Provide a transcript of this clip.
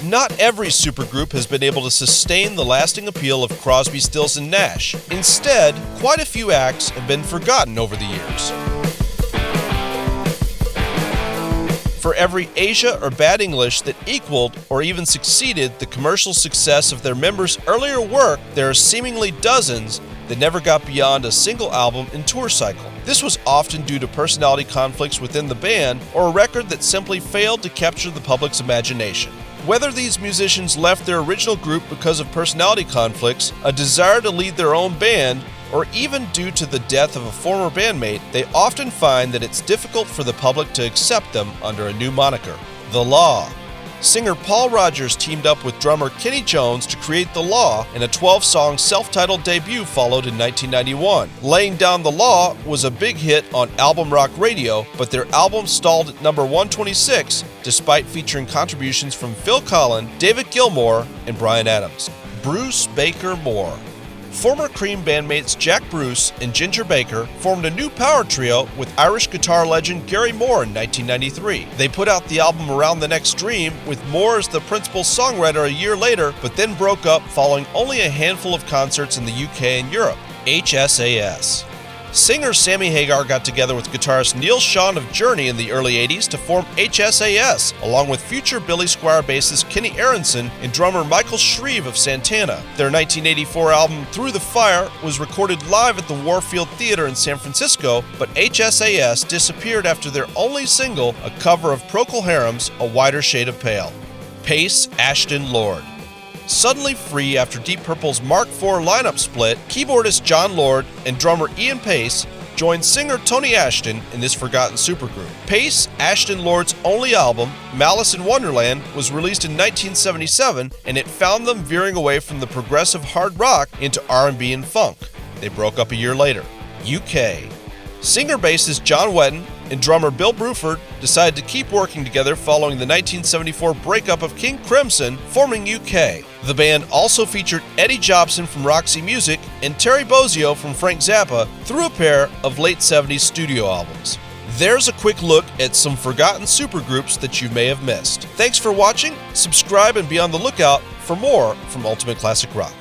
Not every supergroup has been able to sustain the lasting appeal of Crosby, Stills, and Nash. Instead, quite a few acts have been forgotten over the years. For every Asia or Bad English that equaled or even succeeded the commercial success of their members' earlier work, there are seemingly dozens that never got beyond a single album and tour cycle. This was often due to personality conflicts within the band or a record that simply failed to capture the public's imagination. Whether these musicians left their original group because of personality conflicts, a desire to lead their own band, or even due to the death of a former bandmate, they often find that it's difficult for the public to accept them under a new moniker. The Law. Singer Paul Rodgers teamed up with drummer Kenny Jones to create The Law, and a 12-song self-titled debut followed in 1991. Laying Down the Law was a big hit on Album Rock Radio, but their album stalled at number 126 despite featuring contributions from Phil Collen, David Gilmour, and Bryan Adams. Bruce Baker Moore. Former Cream bandmates Jack Bruce and Ginger Baker formed a new power trio with Irish guitar legend Gary Moore in 1993. They put out the album Around the Next Dream, with Moore as the principal songwriter a year later, but then broke up following only a handful of concerts in the UK and Europe. HSAS. Singer Sammy Hagar got together with guitarist Neil Schon of Journey in the early 80s to form HSAS, along with future Billy Squier bassist Kenny Aronson and drummer Michael Shreve of Santana. Their 1984 album Through the Fire was recorded live at the Warfield Theater in San Francisco, but HSAS disappeared after their only single, a cover of Procol Harum's A Wider Shade of Pale. Paice, Ashton, Lord. Suddenly free after Deep Purple's Mark IV lineup split, keyboardist John Lord and drummer Ian Paice joined singer Tony Ashton in this forgotten supergroup. Paice, Ashton Lord's only album, Malice in Wonderland, was released in 1977, and it found them veering away from the progressive hard rock into R&B and funk. They broke up a year later. UK. Singer-bassist John Wetton and drummer Bill Bruford decided to keep working together following the 1974 breakup of King Crimson, forming UK. The band also featured Eddie Jobson from Roxy Music and Terry Bozzio from Frank Zappa through a pair of late 70s studio albums. There's a quick look at some forgotten supergroups that you may have missed. Thanks for watching, subscribe, and be on the lookout for more from Ultimate Classic Rock.